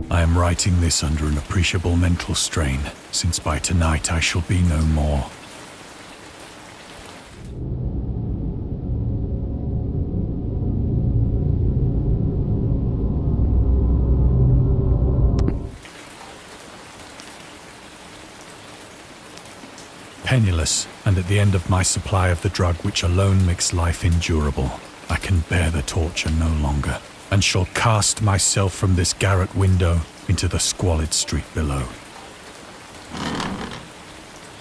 I am writing this under an appreciable mental strain, since by tonight I shall be no more. Penniless, and at the end of my supply of the drug which alone makes life endurable, I can bear the torture no longer, and shall cast myself from this garret window into the squalid street below.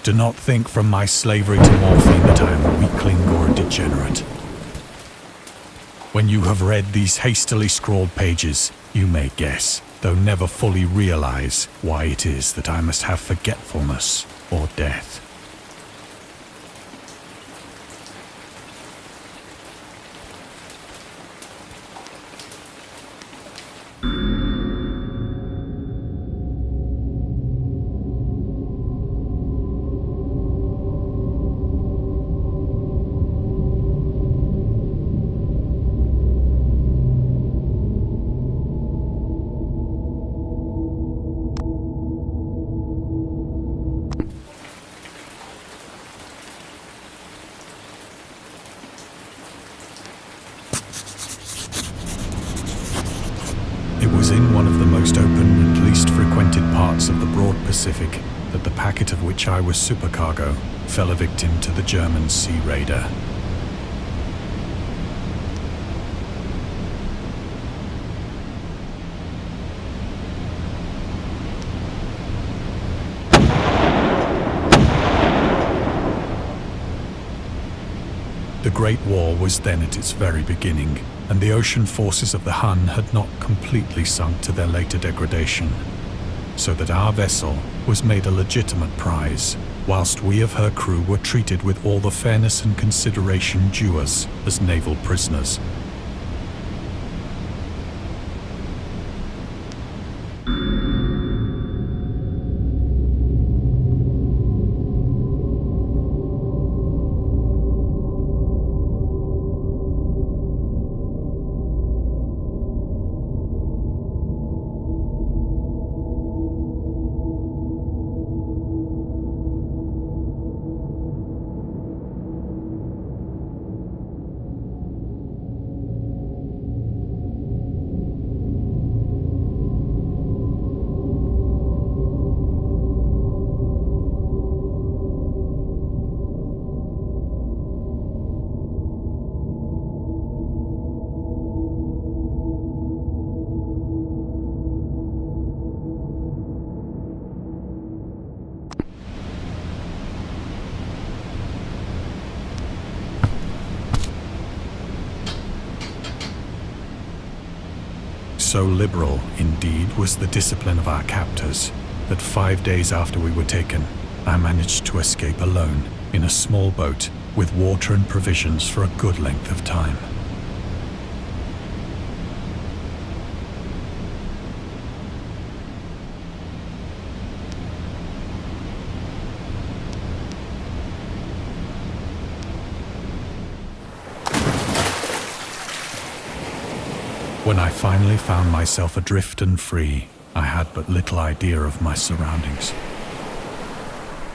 Do not think from my slavery to morphine that I am a weakling or a degenerate. When you have read these hastily scrawled pages, you may guess, though never fully realize, why it is that I must have forgetfulness or death. It was in one of the most open and least frequented parts of the broad Pacific that the packet of which I was supercargo fell a victim to the German sea raider. The Great War was then at its very beginning, and the ocean forces of the Hun had not completely sunk to their later degradation, so that our vessel was made a legitimate prize, whilst we of her crew were treated with all the fairness and consideration due us as naval prisoners. So liberal, indeed, was the discipline of our captors, that 5 days after we were taken, I managed to escape alone in a small boat with water and provisions for a good length of time. When I finally found myself adrift and free, I had but little idea of my surroundings.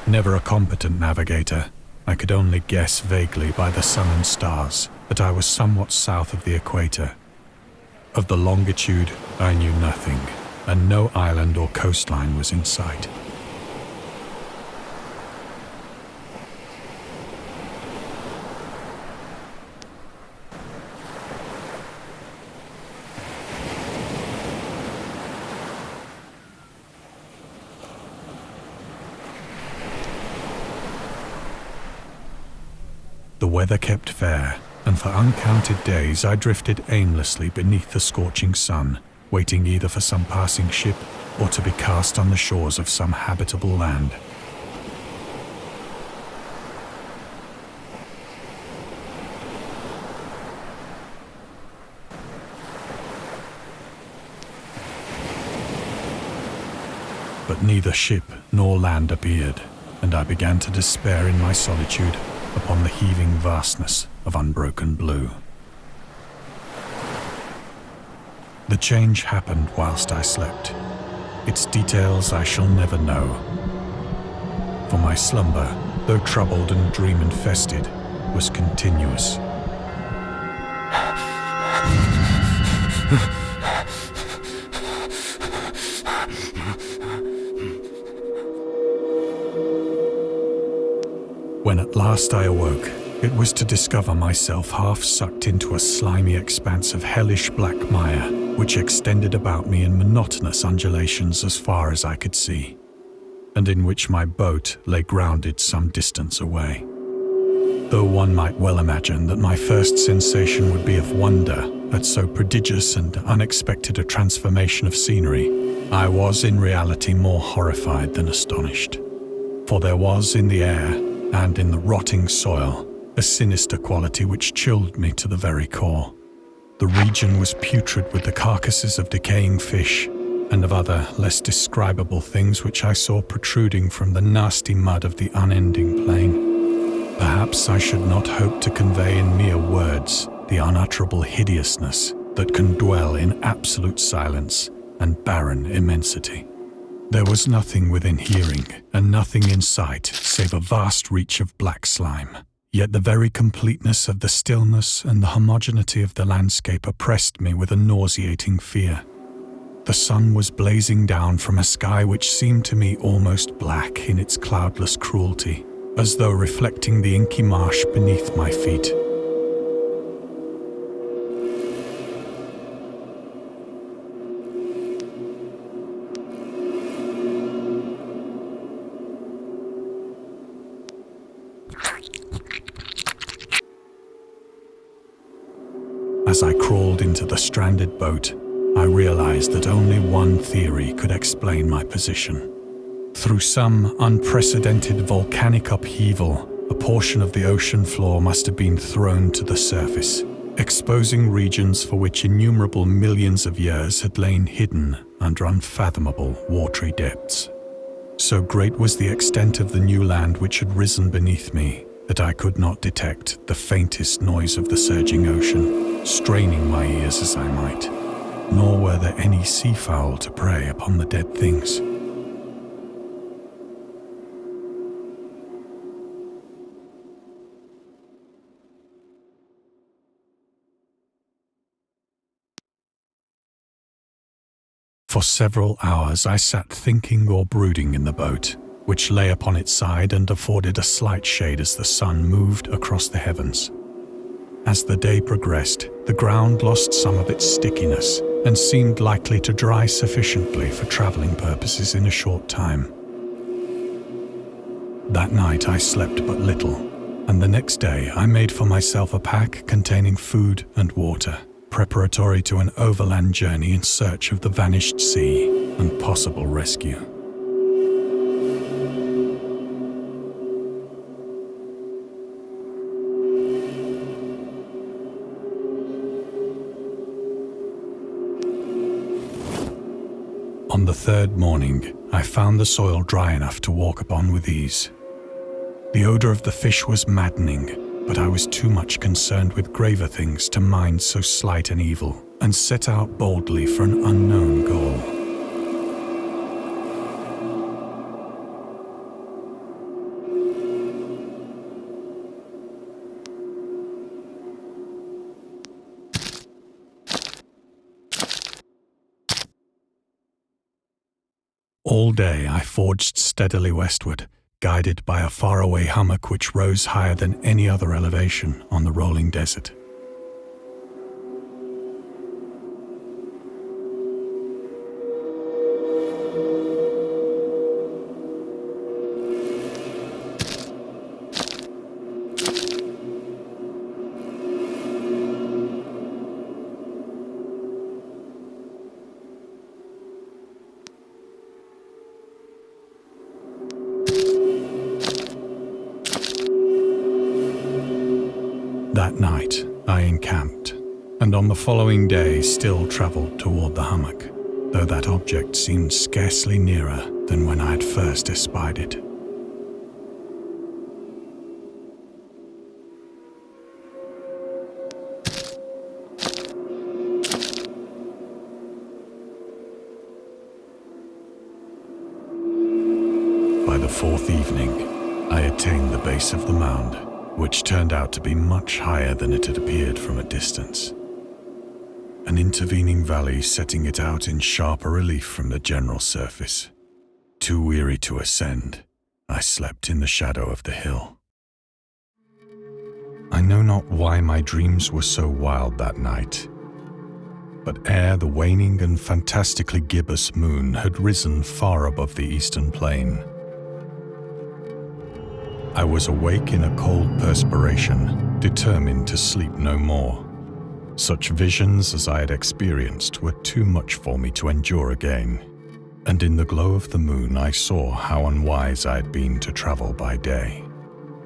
Never a competent navigator, I could only guess vaguely by the sun and stars that I was somewhat south of the equator. Of the longitude, I knew nothing, and no island or coastline was in sight. The weather kept fair, and for uncounted days I drifted aimlessly beneath the scorching sun, waiting either for some passing ship or to be cast on the shores of some habitable land. But neither ship nor land appeared, and I began to despair in my solitude upon the heaving vastness of unbroken blue. The change happened whilst I slept. Its details I shall never know. For my slumber, though troubled and dream-infested, was continuous. When at last I awoke, it was to discover myself half sucked into a slimy expanse of hellish black mire, which extended about me in monotonous undulations as far as I could see, and in which my boat lay grounded some distance away. Though one might well imagine that my first sensation would be of wonder at so prodigious and unexpected a transformation of scenery, I was in reality more horrified than astonished. For there was in the air and in the rotting soil a sinister quality which chilled me to the very core. The region was putrid with the carcasses of decaying fish and of other less describable things which I saw protruding from the nasty mud of the unending plain. Perhaps I should not hope to convey in mere words the unutterable hideousness that can dwell in absolute silence and barren immensity. There was nothing within hearing and nothing in sight save a vast reach of black slime. Yet the very completeness of the stillness and the homogeneity of the landscape oppressed me with a nauseating fear. The sun was blazing down from a sky which seemed to me almost black in its cloudless cruelty, as though reflecting the inky marsh beneath my feet. As I crawled into the stranded boat, I realized that only one theory could explain my position. Through some unprecedented volcanic upheaval, a portion of the ocean floor must have been thrown to the surface, exposing regions for which innumerable millions of years had lain hidden under unfathomable watery depths. So great was the extent of the new land which had risen beneath me that I could not detect the faintest noise of the surging ocean, straining my ears as I might, nor were there any seafowl to prey upon the dead things. For several hours I sat thinking or brooding in the boat, which lay upon its side and afforded a slight shade as the sun moved across the heavens. As the day progressed, the ground lost some of its stickiness and seemed likely to dry sufficiently for traveling purposes in a short time. That night I slept but little, and the next day I made for myself a pack containing food and water, preparatory to an overland journey in search of the vanished sea and possible rescue. On the third morning, I found the soil dry enough to walk upon with ease. The odor of the fish was maddening, but I was too much concerned with graver things to mind so slight an evil, and set out boldly for an unknown goal. All day I forged steadily westward, guided by a faraway hummock which rose higher than any other elevation on the rolling desert. That night, I encamped, and on the following day still travelled toward the hummock, though that object seemed scarcely nearer than when I had first espied it. fourth evening, I attained the base of the mound, which turned out to be much higher than it had appeared from a distance. An intervening valley setting it out in sharper relief from the general surface. Too weary to ascend, I slept in the shadow of the hill. I know not why my dreams were so wild that night, but ere the waning and fantastically gibbous moon had risen far above the eastern plain, I was awake in a cold perspiration, determined to sleep no more. Such visions as I had experienced were too much for me to endure again, and in the glow of the moon I saw how unwise I had been to travel by day.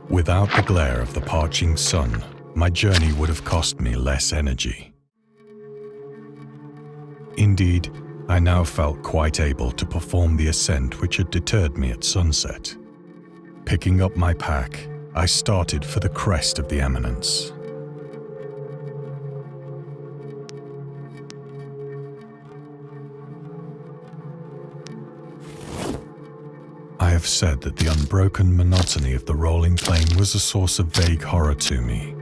Without the glare of the parching sun, my journey would have cost me less energy. Indeed, I now felt quite able to perform the ascent which had deterred me at sunset. Picking up my pack, I started for the crest of the eminence. I have said that the unbroken monotony of the rolling plain was a source of vague horror to me.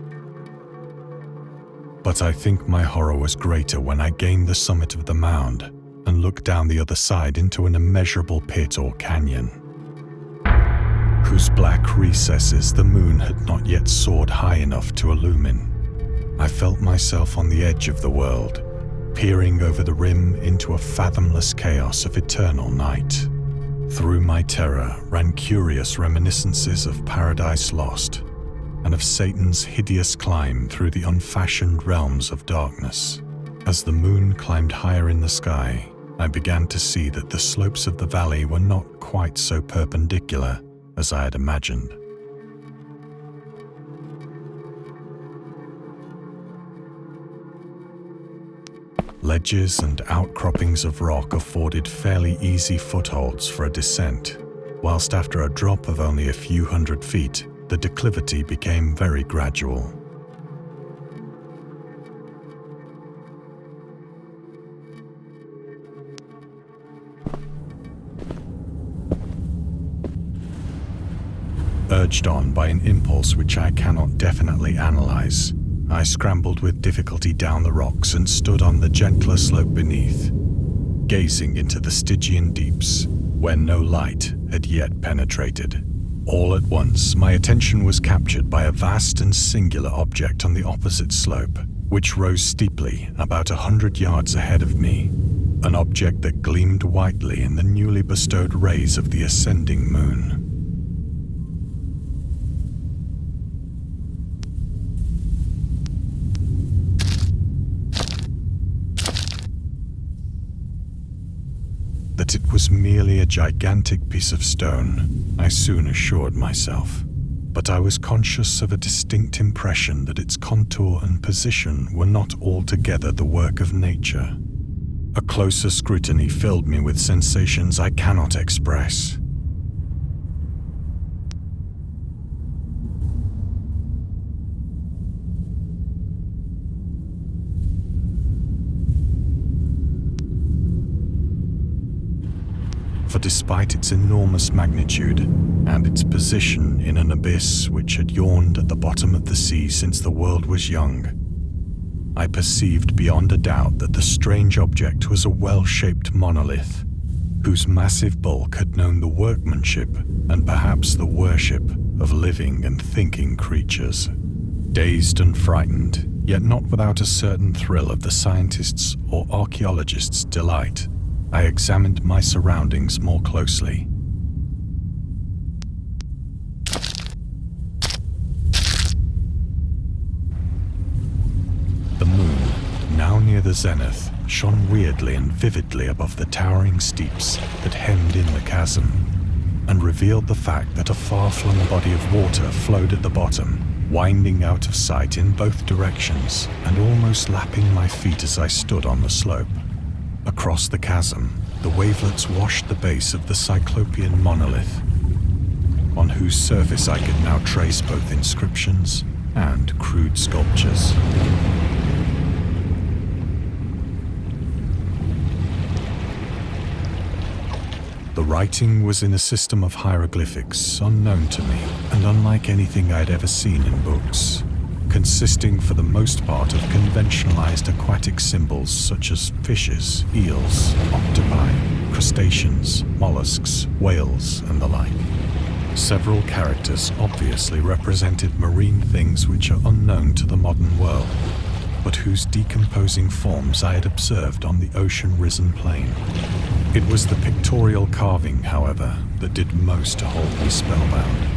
But I think my horror was greater when I gained the summit of the mound and looked down the other side into an immeasurable pit or canyon, whose black recesses the moon had not yet soared high enough to illumine. I felt myself on the edge of the world, peering over the rim into a fathomless chaos of eternal night. Through my terror ran curious reminiscences of Paradise Lost and of Satan's hideous climb through the unfashioned realms of darkness. As the moon climbed higher in the sky, I began to see that the slopes of the valley were not quite so perpendicular as I had imagined. Ledges and outcroppings of rock afforded fairly easy footholds for a descent, whilst after a drop of only a few hundred feet, the declivity became very gradual. Urged on by an impulse which I cannot definitely analyze, I scrambled with difficulty down the rocks and stood on the gentler slope beneath, gazing into the Stygian deeps, where no light had yet penetrated. All at once, my attention was captured by a vast and singular object on the opposite slope, which rose steeply about 100 yards ahead of me, an object that gleamed whitely in the newly bestowed rays of the ascending moon. That it was merely a gigantic piece of stone, I soon assured myself, but I was conscious of a distinct impression that its contour and position were not altogether the work of nature. A closer scrutiny filled me with sensations I cannot express. For despite its enormous magnitude and its position in an abyss which had yawned at the bottom of the sea since the world was young, I perceived beyond a doubt that the strange object was a well-shaped monolith, whose massive bulk had known the workmanship and perhaps the worship of living and thinking creatures. Dazed and frightened, yet not without a certain thrill of the scientist's or archaeologist's delight, I examined my surroundings more closely. The moon, now near the zenith, shone weirdly and vividly above the towering steeps that hemmed in the chasm, and revealed the fact that a far-flung body of water flowed at the bottom, winding out of sight in both directions and almost lapping my feet as I stood on the slope. Across the chasm, the wavelets washed the base of the Cyclopean monolith, on whose surface I could now trace both inscriptions and crude sculptures. The writing was in a system of hieroglyphics unknown to me and unlike anything I'd ever seen in books, consisting for the most part of conventionalized aquatic symbols such as fishes, eels, octopi, crustaceans, mollusks, whales, and the like. Several characters obviously represented marine things which are unknown to the modern world, but whose decomposing forms I had observed on the ocean-risen plain. It was the pictorial carving, however, that did most to hold me spellbound.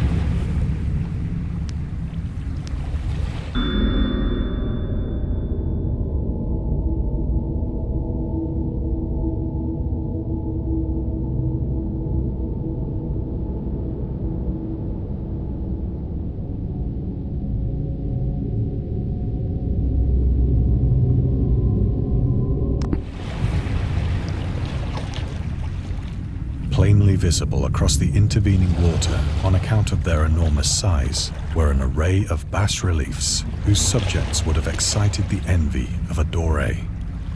Plainly visible across the intervening water on account of their enormous size were an array of bas-reliefs whose subjects would have excited the envy of a Doré.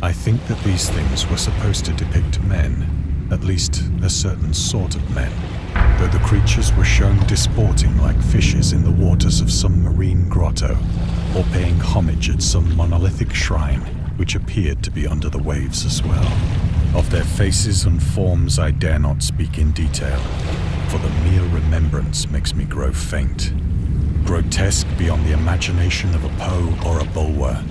I think that these things were supposed to depict men, at least a certain sort of men, though the creatures were shown disporting like fishes in the waters of some marine grotto, or paying homage at some monolithic shrine which appeared to be under the waves as well. Of their faces and forms I dare not speak in detail, for the mere remembrance makes me grow faint. Grotesque beyond the imagination of a Poe or a Bulwer.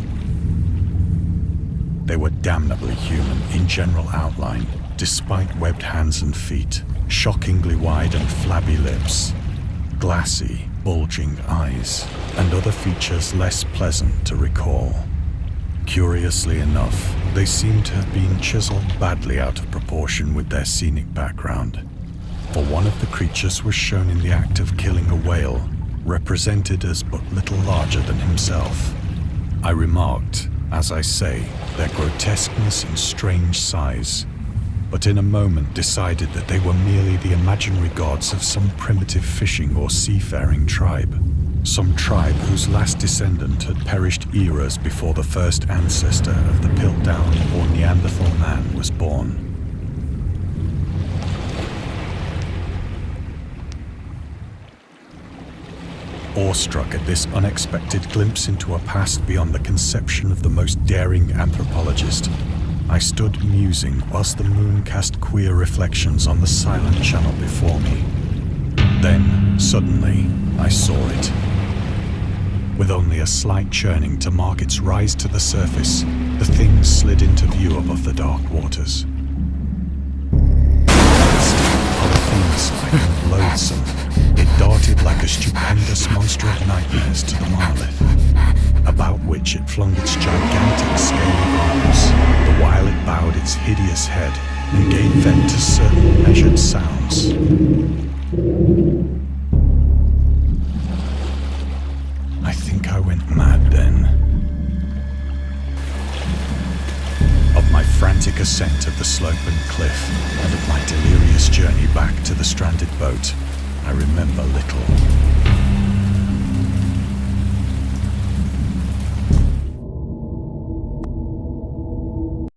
They were damnably human in general outline, despite webbed hands and feet, shockingly wide and flabby lips, glassy, bulging eyes, and other features less pleasant to recall. Curiously enough, they seemed to have been chiseled badly out of proportion with their scenic background, for one of the creatures was shown in the act of killing a whale, represented as but little larger than himself. I remarked, as I say, their grotesqueness and strange size, but in a moment decided that they were merely the imaginary gods of some primitive fishing or seafaring tribe. Some tribe whose last descendant had perished eras before the first ancestor of the Piltdown or Neanderthal man was born. Awestruck at this unexpected glimpse into a past beyond the conception of the most daring anthropologist, I stood musing whilst the moon cast queer reflections on the silent channel before me. Then, suddenly, I saw it. With only a slight churning to mark its rise to the surface, the thing slid into view above the dark waters. Polyphemus-like and loathsome, it darted like a stupendous monster of nightmares to the monolith, about which it flung its gigantic scaly arms, the while it bowed its hideous head and gave vent to certain measured sounds. I think I went mad then. Of my frantic ascent of the sloping cliff and of my delirious journey back to the stranded boat, I remember little.